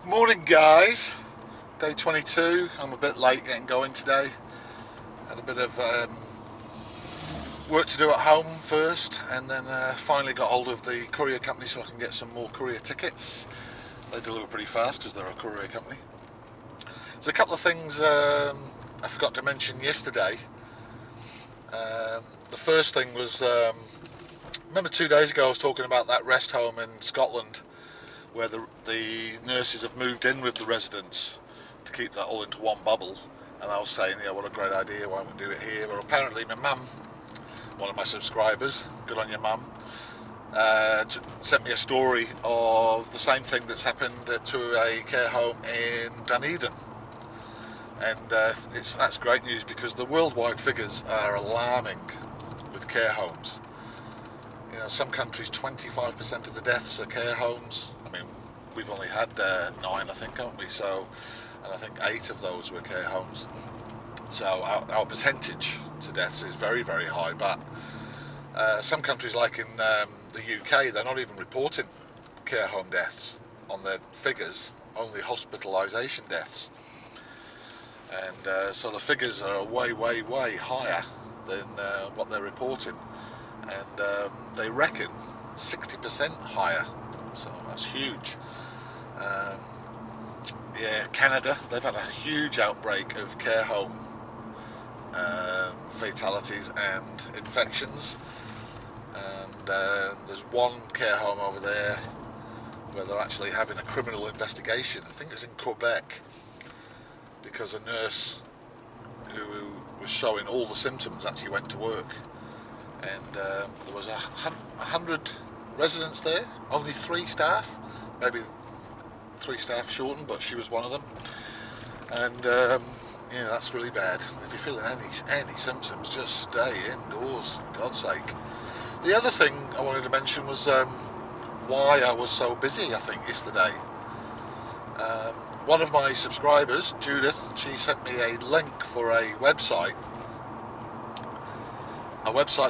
Morning guys, day 22. I'm a bit late getting going today. Had a bit of work to do at home first, and then finally got hold of the courier company so I can get some more courier tickets. They deliver pretty fast because they're a courier company. There's a couple of things I forgot to mention yesterday. The first thing was, remember 2 days ago I was talking about that rest home in Scotland where the nurses have moved in with the residents to keep that all into one bubble, and I was saying, yeah, what a great idea, why don't we do it here? Well, apparently my mum, one of my subscribers, good on your mum, sent me a story of the same thing that's happened to a care home in Dunedin, and that's great news because the worldwide figures are alarming with care homes. You know, some countries 25% of the deaths are care homes. I mean, we've only had 9, I think, haven't we? So, and I think 8 of those were care homes. So our percentage to deaths is very, very high. But some countries, like in the UK, they're not even reporting care home deaths on their figures, only hospitalisation deaths. And so the figures are way, way, way higher than what they're reporting. And they reckon 60% higher, so that's huge. Yeah, Canada, they've had a huge outbreak of care home fatalities and infections, and there's one care home over there where they're actually having a criminal investigation. I think it was in Quebec, because a nurse who was showing all the symptoms actually went to work, and there was 100 residents there, only 3 staff, maybe 3 staff shortened, but she was one of them. And yeah, that's really bad. If you're feeling any symptoms, just stay indoors, for God's sake. The other thing I wanted to mention was why I was so busy, I think, yesterday. One of my subscribers, Judith, she sent me a link for a website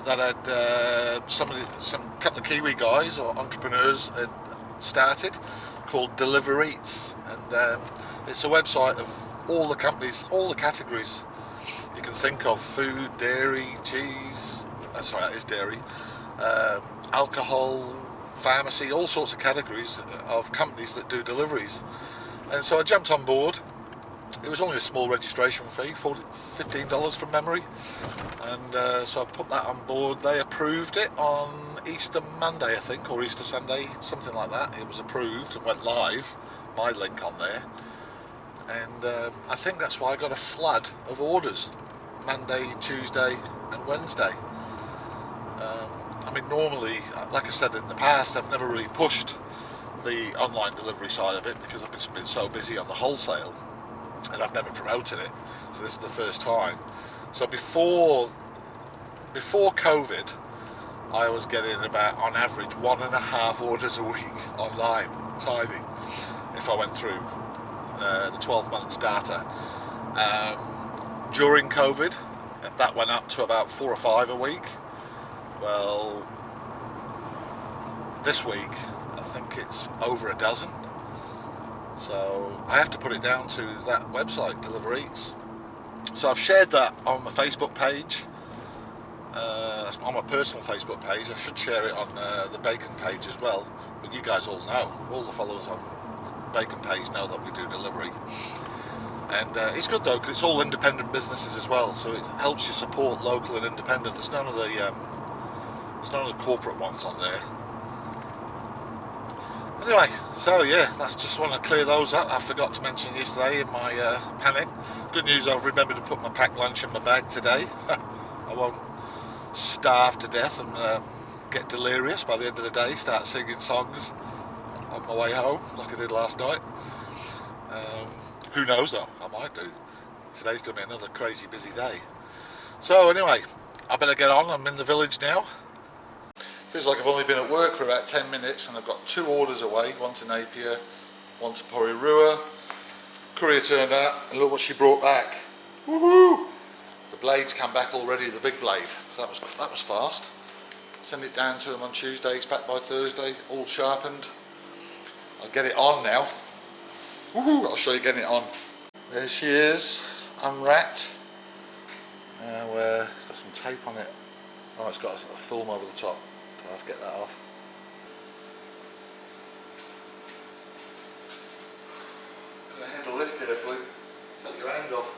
that had some couple of Kiwi guys or entrepreneurs had started, called Deliveries, and it's a website of all the companies, all the categories you can think of: food, dairy, cheese. Sorry, that is dairy. Alcohol, pharmacy, all sorts of categories of companies that do deliveries. And so I jumped on board. It was only a small registration fee, $15 from memory, and so I put that on board. They approved it on Easter Monday, I think, or Easter Sunday, something like that. It was approved and went live, my link on there, and I think that's why I got a flood of orders Monday, Tuesday and Wednesday. I mean, normally, like I said in the past, I've never really pushed the online delivery side of it because I've been so busy on the wholesale, and I've never promoted it, so this is the first time. So before COVID, I was getting about, on average, 1.5 orders a week online, tiny, if I went through the 12 months data. During COVID, that went up to about 4 or 5 a week. Well, this week I think it's over a dozen. So I have to put it down to that website, Deliver Eats. So I've shared that on my Facebook page, on my personal Facebook page. I should share it on the Bacon page as well, but you guys all know, all the followers on Bacon page know that we do delivery. And it's good though, because it's all independent businesses as well, so it helps you support local and independent. There's none of the corporate ones on there. Anyway, so yeah, that's just want to clear those up. I forgot to mention yesterday in my panic. Good news, I've remembered to put my packed lunch in my bag today. I won't starve to death and get delirious by the end of the day, start singing songs on my way home like I did last night. Who knows though, I might do. Today's going to be another crazy busy day. So anyway, I better get on. I'm in the village now. Feels like I've only been at work for about 10 minutes and I've got 2 orders away, one to Napier, one to Porirua. Courier turned up and look what she brought back. Woohoo! The blades come back already, the big blade, so that was fast. Send it down to them on Tuesday, it's back by Thursday, all sharpened. I'll get it on now. Woohoo! I'll show you getting it on. There she is, unwrapped. It's got some tape on it. Oh, it's got a film over the top. I'll have to get that off. Gonna handle this carefully. Take your hand off.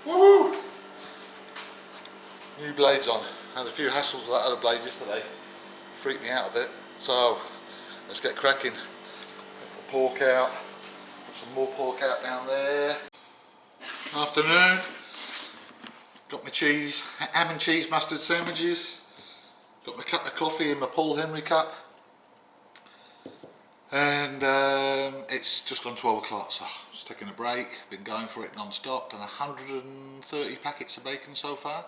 Woohoo! New blades on. Had a few hassles with that other blade yesterday. Freaked me out a bit. So let's get cracking. Get the pork out. Put some more pork out down there. Afternoon. Got my cheese, ham and cheese mustard sandwiches. Got my cup of coffee in my Paul Henry cup. And it's just gone 12 o'clock, so just taking a break. Been going for it non-stop. Done 130 packets of bacon so far.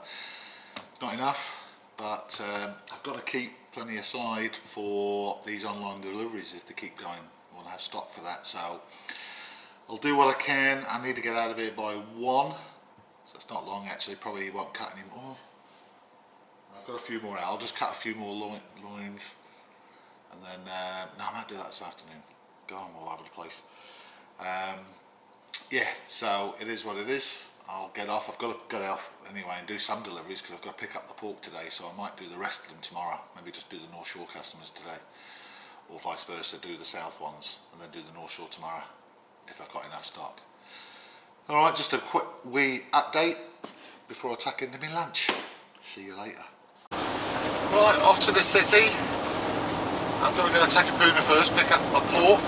It's not enough, but I've got to keep plenty aside for these online deliveries if they keep going. I want to have stock for that, so I'll do what I can. I need to get out of here by 1, so it's not long actually. Probably won't cut any more. I've got a few more out. I'll just cut a few more loins. And then, no, I might do that this afternoon. Go on all over the place. Yeah, so it is what it is. I'll get off. I've got to get off anyway and do some deliveries because I've got to pick up the pork today, so I might do the rest of them tomorrow. Maybe just do the North Shore customers today, or vice versa, do the South ones and then do the North Shore tomorrow if I've got enough stock. Alright, just a quick wee update before I tuck into my lunch. See you later. Right, off to the city. I'm going to go to Takapuna first, pick up my pork,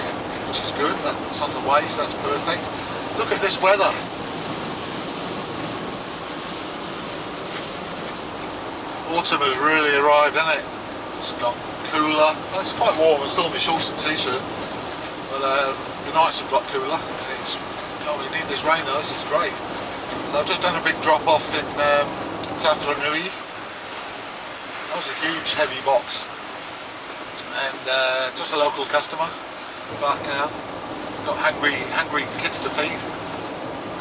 which is good. That's on the way, so that's perfect. Look at this weather. Autumn has really arrived, hasn't it? It's got cooler. Well, it's quite warm. I'm still in my shorts and t-shirt, but the nights have got cooler. And it's, oh, we need this rain though. This is great. So I've just done a big drop off in Tawharanui. That was a huge, heavy box. And just a local customer, but you know, got hungry kids to feed,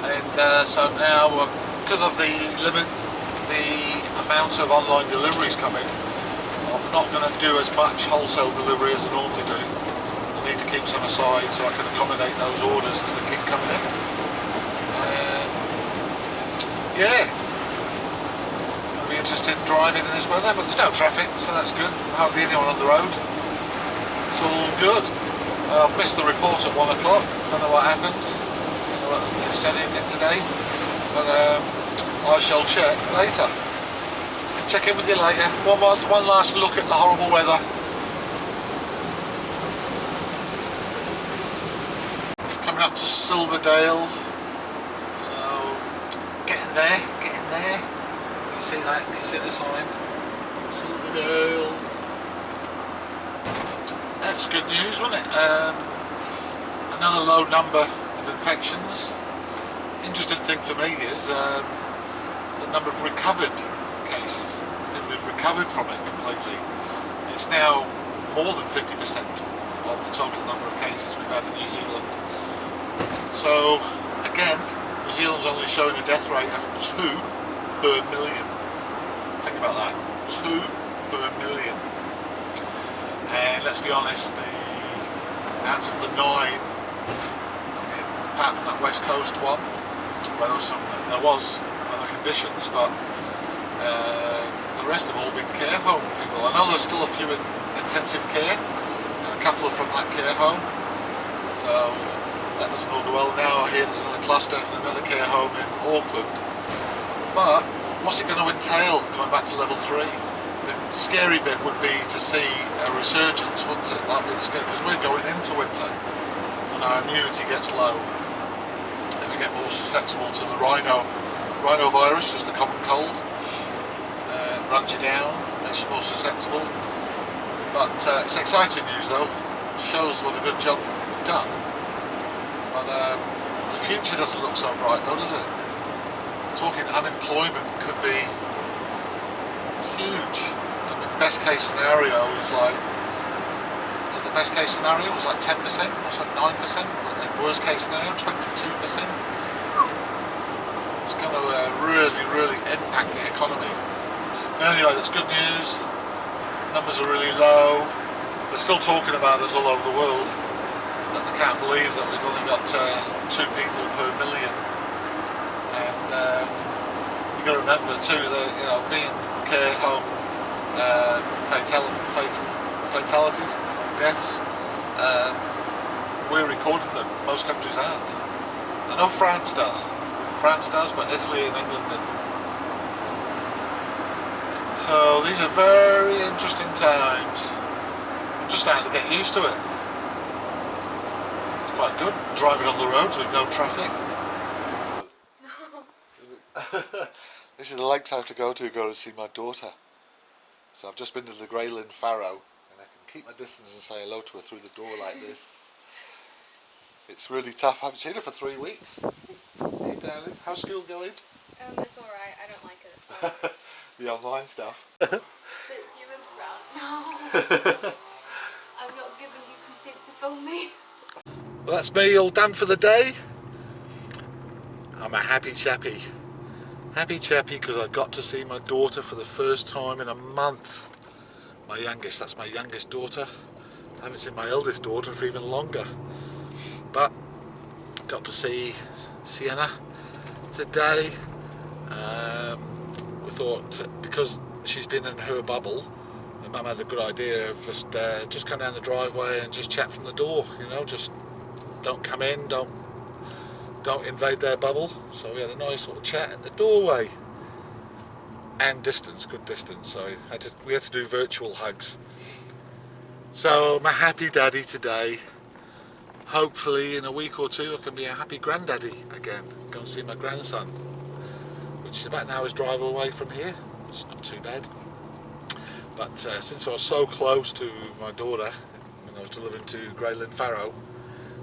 and so now because of the amount of online deliveries coming, I'm not going to do as much wholesale delivery as I normally do. I need to keep some aside so I can accommodate those orders as they keep coming in. Yeah, I'll be interested in driving in this weather, but there's no traffic, so that's good. Hardly anyone on the road. It's all good. I've missed the report at 1 o'clock. Don't know what happened. Don't know if they've said anything today. But I shall check later. Check in with you later. One last look at the horrible weather. Coming up to Silverdale. So getting there. You see that? Can you see the sign? Silverdale. That's good news, wasn't it? Another low number of infections. Interesting thing for me is the number of recovered cases. We've recovered from it completely. It's now more than 50% of the total number of cases we've had in New Zealand. So again, New Zealand's only showing a death rate of 2 per million. Think about that. 2 per million. And let's be honest, out of the 9, I mean, apart from that West Coast one, where there was other conditions, but the rest have all been care home people. I know there's still a few in intensive care, and a couple are from that care home. So that doesn't all go well. Now I hear there's another cluster in another care home in Auckland. But what's it going to entail going back to level 3? The scary bit would be to see a resurgence, wouldn't it? That'd be the scary, because we're going into winter and our immunity gets low and we get more susceptible to the rhinovirus, just the common cold. Runs you down, makes you more susceptible. But it's exciting news though. It shows what a good job we've done. But the future doesn't look so bright though, does it? Talking unemployment could be huge. I mean, best case scenario is like, the best case scenario was like 10% or something, 9%, but then worst case scenario 22%. It's going to really impact the economy. But anyway, that's good news. Numbers are really low. They're still talking about us all over the world. That they can't believe that we've only got 2 people per million. And you've got to remember too that, you know, being care home fatalities, deaths, we're recording them. Most countries aren't. I know France does, but Italy and England didn't. So these are very interesting times. I'm just starting to get used to it. It's quite good driving on the roads with no traffic. This is the lengths I have to go to see my daughter. So I've just been to the Greyland Farrow and I can keep my distance and say hello to her through the door like this. It's really tough. I haven't seen her for 3 weeks. Hey darling, how's school going? It's alright, I don't like it. The online stuff. But you were proud. No. I'm not giving you consent to film me. Well, that's me all done for the day. I'm a happy chappy. Happy chappy because I got to see my daughter for the first time in a month. My youngest, that's my youngest daughter. I haven't seen my eldest daughter for even longer. But got to see Sienna today. We thought, because she's been in her bubble, and Mum had a good idea of just come down the driveway and just chat from the door, you know, just don't come in, don't invade their bubble. So we had a nice little chat at the doorway, and distance, good distance, so we had to do virtual hugs. So I'm a happy daddy today. Hopefully in a week or 2 I can be a happy granddaddy again, go and see my grandson, which is about an hour's drive away from here. It's not too bad. But since I was so close to my daughter when I was delivering to Greyland Farrow,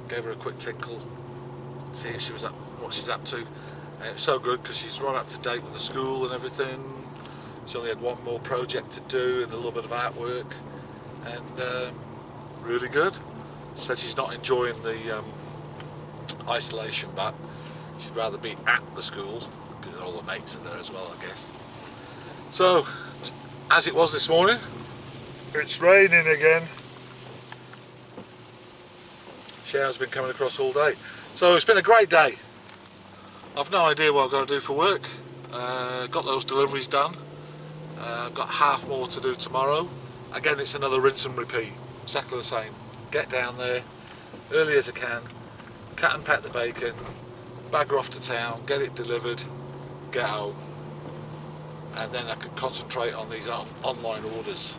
gave her a quick tinkle, see if she was up, what she's up to. And it was so good because she's right up to date with the school and everything. She only had one more project to do and a little bit of artwork, and really good. She said she's not enjoying the isolation, but she'd rather be at the school because all the mates are there as well, I guess. So, as it was this morning, it's raining again. Shower's been coming across all day. So it's been a great day. I've no idea what I've got to do for work. Got those deliveries done. I've got half more to do tomorrow. Again, it's another rinse and repeat. Exactly the same. Get down there early as I can, cut and pack the bacon, bagger off to town, get it delivered, get home, and then I can concentrate on these online orders.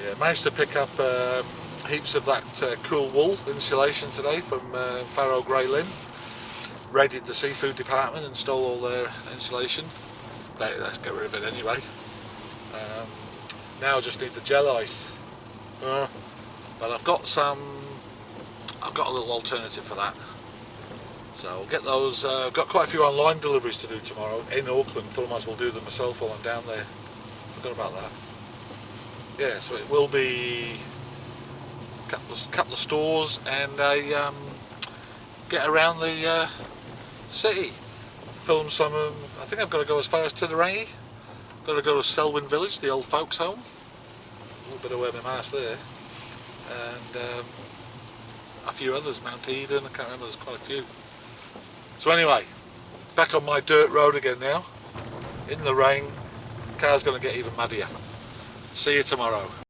Yeah, managed to pick up heaps of that cool wool insulation today from Farrow Greyland. Raided the seafood department and stole all their insulation. Let's get rid of it anyway. Now I just need the gel ice. But I've got a little alternative for that. So I'll get those. I've got quite a few online deliveries to do tomorrow in Auckland. Thought I might as well do them myself while I'm down there. Forgot about that. Yeah, so it will be a couple of stores and a get around the city. Film some. I think I've got to go as far as Tidarangi. Got to go to Selwyn Village, the old folks' home. A little bit of wear my mask there. And a few others, Mount Eden, I can't remember, there's quite a few. So anyway, Back on my dirt road again now, in the rain. Car's going to get even muddier. See you tomorrow.